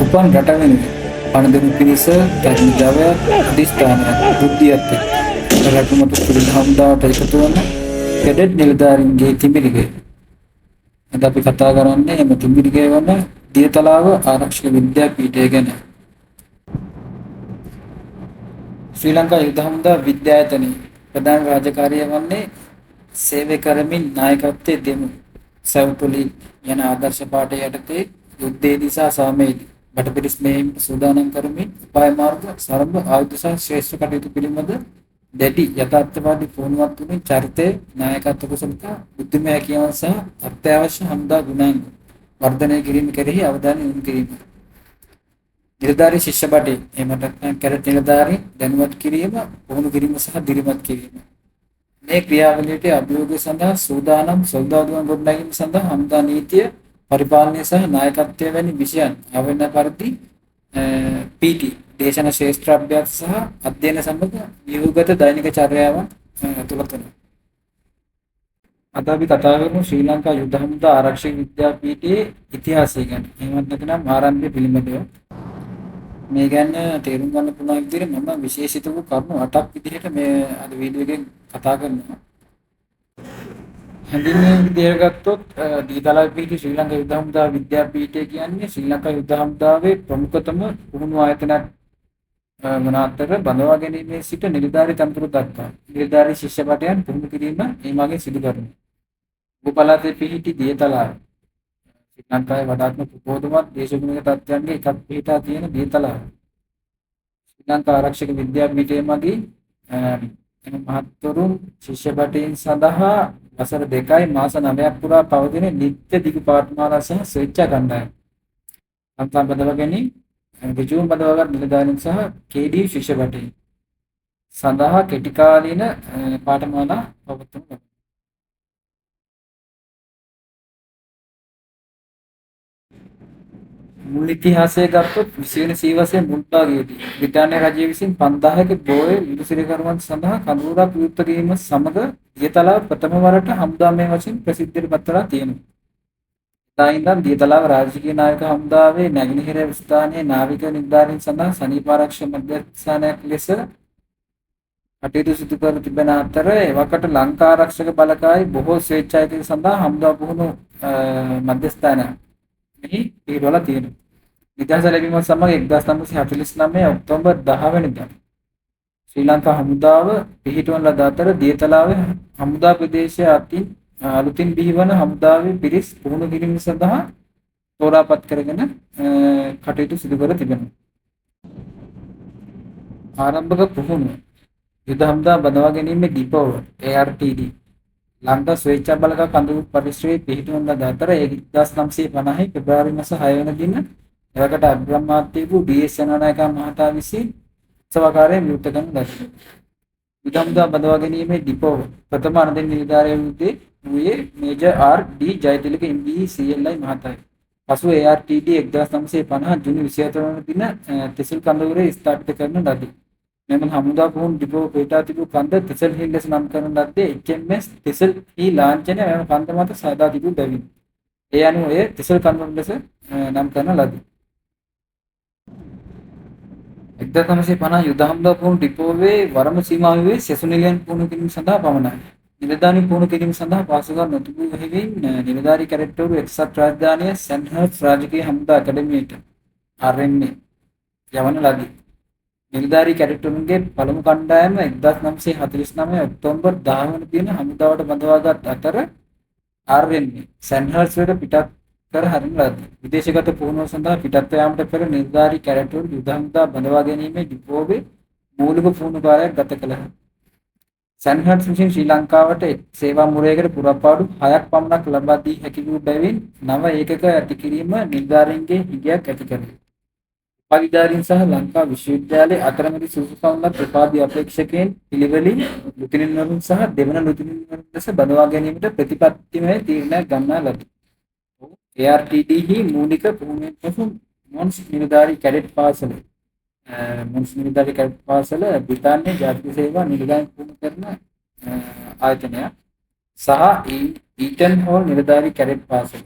උපන් රට වෙනුවෙන් පණදෙනු පිණිස ධර්ම ජවයක් අධිෂ්ඨානයක් බුද්ධියත් එක්ක රටමතු පිරිත් හමුදාවට එකතු වන කැඩට් නිලධාරීන්ගේ තිමිරිගේ. අද අපි කතා කරන්නේ එම තිමිරිගේ වන දියතලාව ආරක්ෂක විද්‍යාපීඨය ගැන. ශ්‍රී ලංකා යුද හමුදා විද්‍යායතනයේ ප්‍රධාන රාජකාරිය වන්නේ සේවය කරමින් නායකත්වයේ දෙමු. සව්පොලි යන ආදර්ශ පාඨය යටතේ යුද්ධයේදී සහ සාමයේදී බටපිරිස් මෙහෙයුම් සූදානම් කරමින් උපාය මාර්ග සරඹ ආයුධ සහ ශ්‍රේෂ්ඨ කටයුතු පිළිබඳ දැඩි යථාර්ථවාදී පුහුණුවක් තුළින් චරිතය නායකත්ව කුසලතා බුද්ධිමය හැකියාවන් සහ අත්‍යවශ්‍ය හමුදා ගුණාංග වර්ධනය කිරීම කෙරෙහි අවධානය යොමු කිරීම. නිලධාරී ශිෂ්‍ය බඩේ එහෙමත් නැත්නම් කැරට් නිලධාරීන් දැනුවත් කිරීම පුහුණු කිරීම සහ දිරිමත් කිරීම. මේ ක්‍රියාවලියට අභියෝගය සඳහා සූදානම් සොල්දාදුවන් ගොඩනැගීම සඳහා හමුදා නීතිය පරිපාලනය සහ නායකත්වය වැනි විෂයන් අවශ්‍ය පරිදි PT දේශන ශ්‍රේෂ්ඨ අභ්‍යාස සහ අධ්‍යයන සම්බන්ධ ව්‍යුහගත දෛනික චර්යාවන් තුළත වෙනවා. අද අපි කතා කරමු ශ්‍රී ලංකා යුද හමුදා ආරක්ෂක විද්‍යාපීඨයේ ඉතිහාසය ගැන. එහෙමත් නැත්නම් ආරම්භය පිළිබඳව. මේ ගැන තේරුම් ගන්න පුළුවන් විදිහට මම විශේෂිත වූ කරුණු 8ක් විදිහට මේ අද වීඩියෝ එකෙන් කතා කරනවා. හැඳින්වීම විදිහට ගත්තොත් දීතලාව පිහිටි ශ්‍රී ලංකා යුද හමුදා විද්‍යාපීඨය කියන්නේ ශ්‍රී ලංකා යුද හමුදාවේ ප්‍රමුඛතම පුහුණු ආයතනයක් වන අතර බඳවා ගැනීමේ සිට නිලධාරී තනතුරු දක්වා නිලධාරී ශිෂ්‍ය බටයන් පුහුණු කිරීම මේ මාගේ සිදු කරනවා. උපපළාතේ පිහිටි දීතලාව ශ්‍රී ලංකාවේ වඩාත්ම ප්‍රබෝධමත් දේශගුණික තත්ත්වයන්ගේ එකක් පිහිටා තියෙන දීතලාව. ශ්‍රී ලංකා ආරක්ෂක විද්‍යාපීඨය මගින් එම මහත්වරුන් ශිෂ්‍ය බටයන් සඳහා වසර 2යි මාස 9ක් පුරා පවතින නිත්‍ය දිගු පාඨමාලා සහ ස්වේච්ඡා කණ්ඩායම් සම්පූර්ණ බදවා ගැනීම ඍජුවම බදවාගත් නිලධාරීන් සහ KD ශිෂ්‍ය බටයන් සඳහා කෙටි කාලීන පාඨමාලා පවත්වනවා. මුල් ඉතිහාසය ගත්තොත් 20 වෙනි සීවසේ මුල් භාගයේදී බ්‍රිතාන්‍ය රජය විසින් 5000ක බෝය විදුසිරිකරුවන් සඳහා කඳවුරක් විවෘත කිරීම සමග දියතලාව ප්‍රථම වරට හමුදාමය වශයෙන් ප්‍රසිද්ධියට පත්වලා තියෙනවා. එදා ඉඳන් දියතලාව රාජකීය නායක හමුදාවේ නැගෙනහිර ස්ථානයේ නාවික නිලධාරීන් සඳහා සනීප ආරක්ෂක මධ්‍යස්ථානයක් ලෙස කටයුතු සිදු කර තිබෙන අතර එවකට ලංකා ආරක්ෂක බලකායි බොහෝ ස්වේච්ඡායතන සඳහා හමුදා පුහුණු මධ්‍යස්ථානයක් මෙහි පිළිවෙල තියෙනවා. නිදහස ලැබීම සමග 1949 ඔක්තෝබර් 10 වෙනිදා ශ්‍රී ලංකා හමුදාව පිහිටවන ලද අතර දියතලාවේ හමුදා ප්‍රදේශය අතින් අලුතින් බිහිවන හමුදාවේ පිරිස් පුහුණු කිරීම සඳහා තෝරාපත් කරගෙන කටයුතු සිදු කර තිබෙනවා. ආරම්භක පුහුණුව යුද හමුදා බඳවා ගැනීමේ ඩිපෝව ARTD ලංකා ස්වේච්ඡා බලක කඳවුරු පරිශ්‍රයේ පිහිටවන ලද අතර 1950 පෙබරවාරි මාස 6 වෙනි දින එවකට අග්‍රාමාත්‍ය වූ DS සේනානායක මහතා විසින් උත්සවාකාරයෙන් නියුක්ත කරන ලදී. යුද හමුදා බඳවා ගැනීමේ ඩිපෝව ප්‍රථම අනුදින නිලධාරියා වූයේ major RD Jayathilaka MBE CLI මහතායි. පසුව ARTD 1950 ජුනි 24 වන දින තිසල් කඳවුරේ ස්ථාපිත කරන ලදී. මෙම හමුදා පුහුණු ඩිපෝ පිටා තිබූ කන්ද තිසල් හිල් ලෙස නම් කරන ලද්දේ HMS තිසල් හි ලාංඡනය මෙම කන්ද මත සාදා තිබූ බැවින් ඒ අනුව එය තිසල් කඳවුර ලෙස නම් කරන ලදී. 1950 යුද හමුදා පුහුණු ඩිපෝවේ වරම සීමාව වූයේ සෙසු නිලයන් පුහුණු කිරීම සඳහා පමණයි. නිලධාරීන් පුහුණු කිරීම සඳහා පහසුකම් නොතිබූ හේයින් නිලධාරී කැඩට්වරු එක්සත් රාජධානිය සෙන්හර්ට් රාජකීය හමුදා ඇකඩමියට RNA යවන ලදී. නිලධාරී කැඩට්වරුන්ගේ පළමු කණ්ඩායම 1949 ඔක්තෝබර් 10 වන දින හමුදාවට බඳවාගත් අතර RNA සෙන්හර්ට් වලට පිටත් කර හරින ලදී. විදේශගත පුහුණුව සඳහා පිටත් යාමට පෙර නිලධාරී කැඩට්වරු යුද හමුදා බඳවා ගැනීමේ ඩිපෝවේ මූලික පුහුණු කාර්යයක් ගත කළහ. සෙන්හර්ට් විසින් ශ්‍රී ලංකාවට සේවා මුරයකට පුරපාඩු 6ක් පමණක් ලබා දී හැකි වූ බැවින් නව ඒකක ඇති කිරීම නිලධාරීන්ගේ හිගයක් ඇති කරේ. උපාධිධාරීන් සහ ලංකා විශ්වවිද්‍යාලයේ අතරමැදි සුසුකම්වත් උපාධි අපේක්ෂකයන් පිළිවෙලින් ලුතිනින්වරුන් සහ දෙවන ලුතිනින්වරුන් ලෙස බඳවා ගැනීමට ප්‍රතිපත්තිමය තීරණයක් ගන්නා ලදී. ARTD හි මූලික පුහුණුවෙන් පසු මොන්ස් නිලධාරී කැඩට් පාසල බ්‍රිතාන්‍ය ජාතික සේවා නිලධාරීන් පුහුණු කරන ආයතනයක් සහ ඊටන් හෝල් නිලධාරී කැඩට් පාසල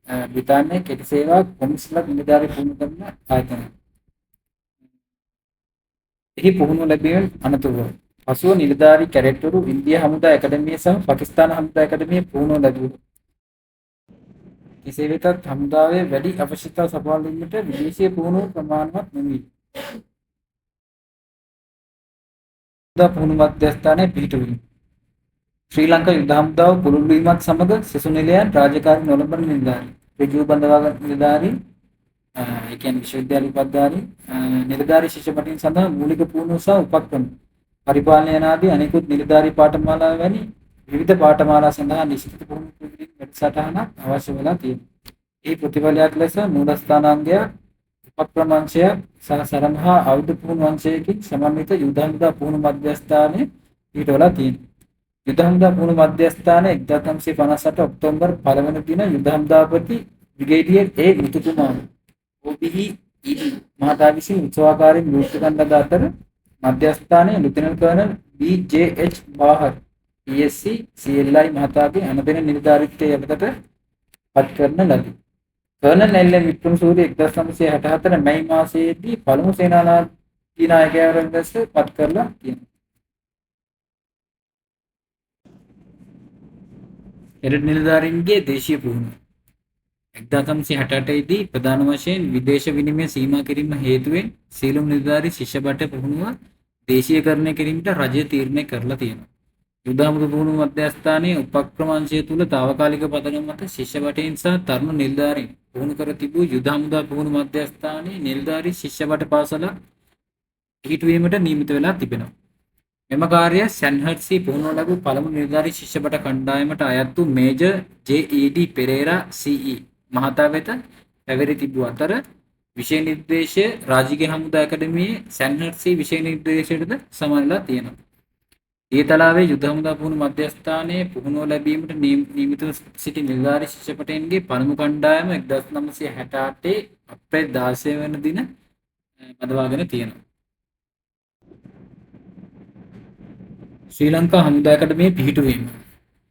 බ්‍රිතාන්‍යයේ කෙටි සේවා කොමිස්ලා නිලධාරී පුහුණු කරන ආයතනය. එහි පුහුණුව ලැබීමෙන් අනතුරුව පසුව නිලධාරී කැඩෙට්වරු ඉන්දියා හමුදා ඇකඩමිය සහ පාකිස්තාන හමුදා ඇකඩමියේ පුහුණුව ලැබුවා. කෙසේ වෙතත් හමුදාවේ වැඩි අවශ්‍යතා සපුරා දීමට විදේශීය පුහුණුව ප්‍රමාණවත් නොවේ. හමුදා පුහුණු මධ්‍යස්ථානයේ පිහිටුවීම. ශ්‍රී ලංකා යුද හමුදාව පුළුල් වීමත් සමග සෙසු නිලයන් රාජකාරී නොලබන නිලධාරී ඍජුව බඳවාගත් නිලධාරී ඒ කියන්නේ විශ්වවිද්‍යාල උපාධිධාරී නිලධාරී ශිෂ්‍යපටින් සඳහා මූලික පුහුණුව සහ උපක්‍රම පරිපාලනය ආදී අනෙකුත් නිලධාරී පාඨමාලා වැනි විවිධ පාඨමාලා සඳහා නිශ්චිත පුහුණු කිරීමේ වැඩසටහනක් අවශ්‍ය වෙලා තියෙනවා. ඒ ප්‍රතිඵලයක් ලෙස මූලස්ථානාංගය උපක්‍රම අංශය සහ සරමහා ආයුධ පුහුණු අංශයකින් සමන්විත යුද හමුදා පුහුණු මධ්‍යස්ථානයේ පිටවලා තියෙනවා. යුද හමුදා පුහුණු මධ්‍යස්ථානයේ 1958 ඔක්තෝබර් 1 වෙනි දින යුද හමුදාපති බ්‍රිගේඩියර් ඒ මුතුකුමාර OBE ED මහතා විසින් උත්සවාකාරයෙන් නියුක්ත කරන ලද අතර මධ්‍යස්ථානයේ ලුතෙනන්ට් කර්නල් BJH බාහර් ESC CLI මහතාගේ අනුදින නිලධාරීත්වයේ යටතට පත් කරන ලදී. Colonel LM. වික්‍රමසූරිය 1964 මැයි මාසයේදී පළමු සේනානායක නායකවරයෙකු ලෙස පත් කරලා තියෙනවා. එරට නිලධාරීන්ගේ දේශීය පුහුණුව 1968 දී ප්‍රධාන වශයෙන් විදේශ විනිමය සීමා කිරීම හේතුවෙන් සීලම් නිලධාරී ශිෂ්‍ය බට පුහුණුව දේශීයකරණය කිරීමට රජය තීරණය කරලා තියෙනවා. යුද හමුදා පුහුණු මධ්‍යස්ථානයේ උපක්‍රම අංශය තුල తాවකාලික පදනම මත ශිෂ්‍ය බටයින් සහ තරුණ නිලධාරීන් පුහුණු කර තිබූ යුද හමුදා පුහුණු මධ්‍යස්ථානයේ නිලධාරී ශිෂ්‍ය බට පාසල පිහිටුවීමට නියමිත වෙලා තිබෙනවා. මෙම කාර්යය සැන්හර්ට්සී පුහුණුව ලැබූ පළමු නිලධාරී ශිෂ්‍ය බට කණ්ඩායමට අයත් වූ මේජර් JED පෙරේරා CE මහතා වෙත පැවරී තිබූ අතර විෂය නිර්දේශය රාජකීය හමුදා ඇකඩමියේ සැන්හර්ට්සී විෂය නිර්දේශයටද සමානලා තියෙනවා. ඊතලාවේ යුද හමුදා පුහුණු මධ්‍යස්ථානයේ පුහුණුව ලැබීමට නියමිතව සිටි නිලධාරී ශිෂ්‍යපටයන්ගේ පළමු කණ්ඩායම 1968 අප්‍රේල් 16 වෙනි දින බඳවාගෙන තියෙනවා. ශ්‍රී ලංකා හමුදා ඇකඩමියේ පිහිටුවීම.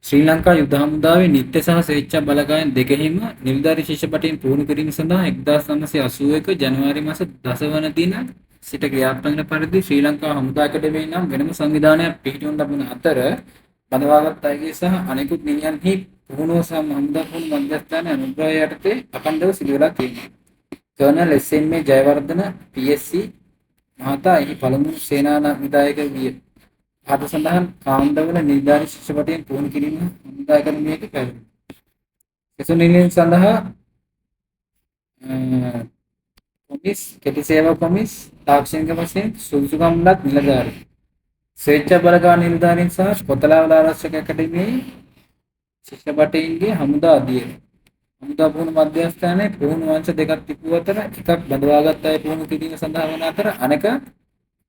ශ්‍රී ලංකා යුද හමුදාවේ නිත්‍ය සහ ස්වේච්ඡා බලකායන් දෙකෙහිම නිලධාරී ශිෂ්‍යපටයන් පුහුණු කිරීම සඳහා 1981 ජනවාරි මාස 10 වන දින සිට ක්‍රියාත්මක වන පරිදි ශ්‍රී ලංකා හමුදා ඇකඩමියේ නම් වෙනම සංවිධානයක් පිහිටුවන ලබන අතර බඳවාගත් අයගේ සහ අනෙකුත් නිලයන්හි පුහුණුව සහ හමුදා පුහුණු මධ්‍යස්ථානයේ අනුග්‍රහය යටතේ අඛණ්ඩව සිදු වෙලා තියෙනවා. කර්නල් එස්.එම්.ඒ. ජයවර්ධන PSC මහතා එහි පළමු සේනා විධායක විය. අද සඳහන් කාණ්ඩවල නිලධාරී ශිෂ්‍යපටයන් පුහුණු කිරීම හමුදා ඇකඩමියක පැවැත්වේ. එසු නිලයන් සඳහා කොමිස් කෙටි සේවා කොමිස් තාක්ෂණික වශයෙන් සුදුසුකම්ලත් නිලධාරී ස්වේච්ඡා බලකාය නිලධාරීන් සහ කොතලාවල ආරක්ෂක ඇකඩමියේ ශිෂ්‍යපටයන්ගේ හමුදා අධ්‍යයන හමුදා පුහුණු මධ්‍යස්ථානයේ පුහුණු වංශ දෙකක් තිබූ අතර එකක් බඳවාගත් අය පුහුණු කිරීම සඳහා වන අතර අනෙක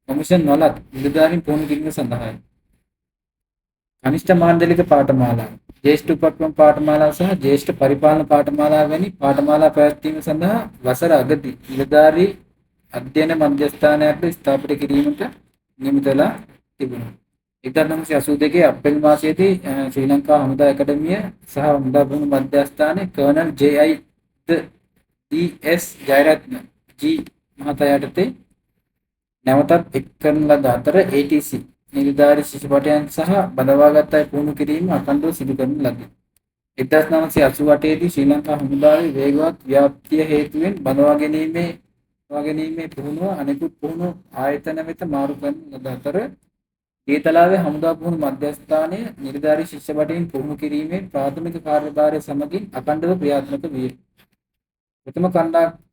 කොමිෂන් වලත් නිලධාරීන් පුහුණු කිරීම සඳහායි. කනිෂ්ඨ මාණ්ඩලික පාඨමාලා, ජ්‍යෙෂ්ඨ උපක්‍රම පාඨමාලා සහ ජ්‍යෙෂ්ඨ පරිපාලන පාඨමාලා වැනි පාඨමාලා පැවැත්වීම සඳහා වසර අගදී නිලධාරී අධ්‍යයන මධ්‍යස්ථානයක් ස්ථාපිත කිරීමට නියමිත වෙලා තිබුණා. 1982 අප්‍රේල් මාසයේදී ශ්‍රී ලංකා හමුදා ඇකඩමිය සහ හමුදා පුහුණු මධ්‍යස්ථානයේ කර්නල් JI.DS ජයරත්න G මහතා යටතේ නැවතත් එක් කරන ලද අතර ATC නිලධාරී ශිෂ්‍යපටයන් සහ බඳවාගත් අය පුහුණු කිරීම අඛණ්ඩව සිදු කරන ලදී. 1988 දී ශ්‍රී ලංකා හමුදාවේ වේගවත් ව්‍යාප්තිය හේතුවෙන් බඳවා ගැනීමේ පුහුණුව අනෙකුත් පුහුණු ආයතන වෙත මාරු කරන ලද අතර ඊතලාවේ හමුදා පුහුණු මධ්‍යස්ථානයේ නිලධාරී ශිෂ්‍යපටයන් පුහුණු කිරීමේ ප්‍රාථමික කාර්යභාරය සමගින් අඛණ්ඩව ක්‍රියාත්මක විය. ප්‍රථම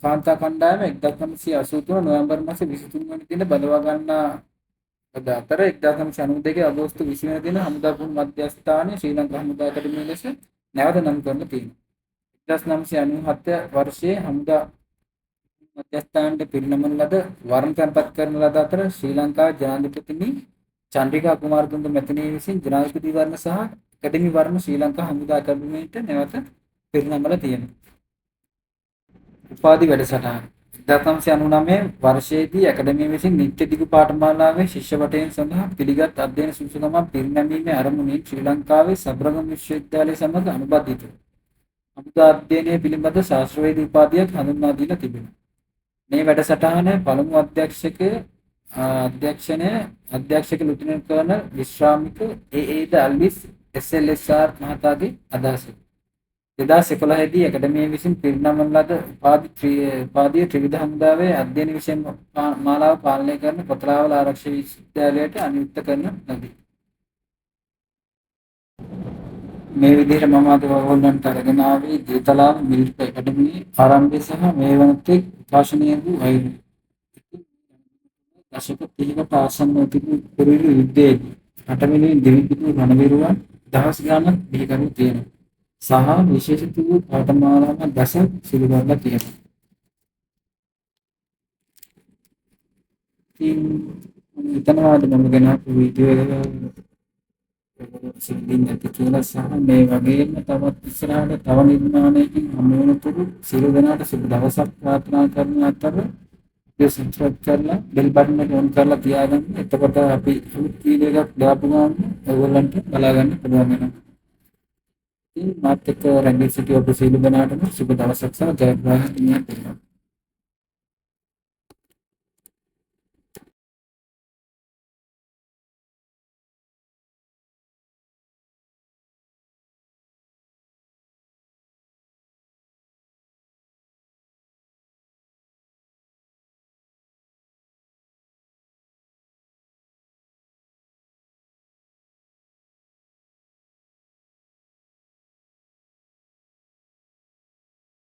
කාන්තා කණ්ඩායම 1983 නොවැම්බර් මාස 23 වෙනි දින බඳවා ගන්නා අතර 1992 අගෝස්තු 20 වෙනි දින හමුදා පුහුණු මධ්‍යස්ථානයේ ශ්‍රී ලංකා හමුදා ඇකඩමිය ලෙස නැවත නම් කරන්න තියෙනවා. 1997 වර්ෂයේ හමුදා මධ්‍යස්ථානයේ පිරිනමන ලද වර්ණ තැන්පත් කරන ලද අතර ශ්‍රී ලංකා ජනාධිපතිනි චන්ද්‍රිකා කුමාරතුංග මැතිණිය විසින් ජනාධිපති වර්ණ සහ ඇකඩමි වර්ණ ශ්‍රී ලංකා හමුදා ඇකඩමියට නැවත පිරිනමලා තියෙනවා. උපාධි වැඩසටහන 1999 වර්ෂයේදී ඇකඩමිය විසින් නිත්‍ය දිගු පාඨමාලාවේ ශිෂ්‍යවටයන් සඳහා පිළිගත් අධ්‍යයන සුසුකමක් පිරිනැමීමේ අරමුණින් ශ්‍රී ලංකාවේ සබරගමු විශ්වවිද්‍යාලය සමග අනුබද්ධිතව හමුදා අධ්‍යයනය පිළිබඳ ශාස්ත්‍රවේදී උපාධියක් හඳුන්වා දීලා තිබෙනවා. මේ වැඩසටහන පළමු අධ්‍යක්ෂක ලුතිනන්ට් කර්නල් විශ්‍රාමික ඒ.ඒ.ද අල්විස් එස්.එල්.එස්.ආර් මහතාගේ අදහසයි. 2011 දී ඇකඩමිය විසින් පිරිනමන ලද උපාධිය ත්‍රිවිධ හමුදාවේ අධ්‍යයන විෂය මාලාව පාලනය කරන කොතලාවල ආරක්ෂක විශ්වවිද්‍යාලයට අනුයුක්ත කරන ලදී. මේ විදිහට මම අද ඔයගොල්ලන්ට අරගෙන ආවේ දේතලාව මිලිටරි ඇකඩමියේ ආරම්භය සහ මේ වනතෙක් විකාශනය වූ අයුරු. දශක 30කට ආසන්නව තිබූ කුරිරු යුද්ධයේදී රටවෙනුවෙන් දිවිපිදූ රණවිරුවන් දහස් ගණනක් බිහි කරලා තියෙනවා. සහ විශේෂිත වූ පාඨමාලාවක් දසක් සිදු කරලා තියෙනවා. ඉතින් හිතනවාද මම ගෙනාපු වීඩියෝ එක සිද්ධින් නැති කියලා සහ මේ වගේම තවත් ඉස්සරහට තව නිර්මාණයකින් හමු වෙනතුරු සියලු දෙනාට සුබ දවසක් ප්‍රාර්ථනා කරන අතර සබ්ස්ක්‍රයිබ් කරලා බෙල් බටන් එක ඔන් කරලා තියාගන්න. එතකොට අපි අලුත් වීඩියෝ එකක් දාපු ගමන් ඔයගොල්ලන්ට බලා ගන්න පුළුවන් වෙනවා. ඉතින් මාත් එක්ක රැඳී සිටි ඔබ සියලු දෙනාටම සුබ දවසක් සහ ජයග්‍රහණයක්.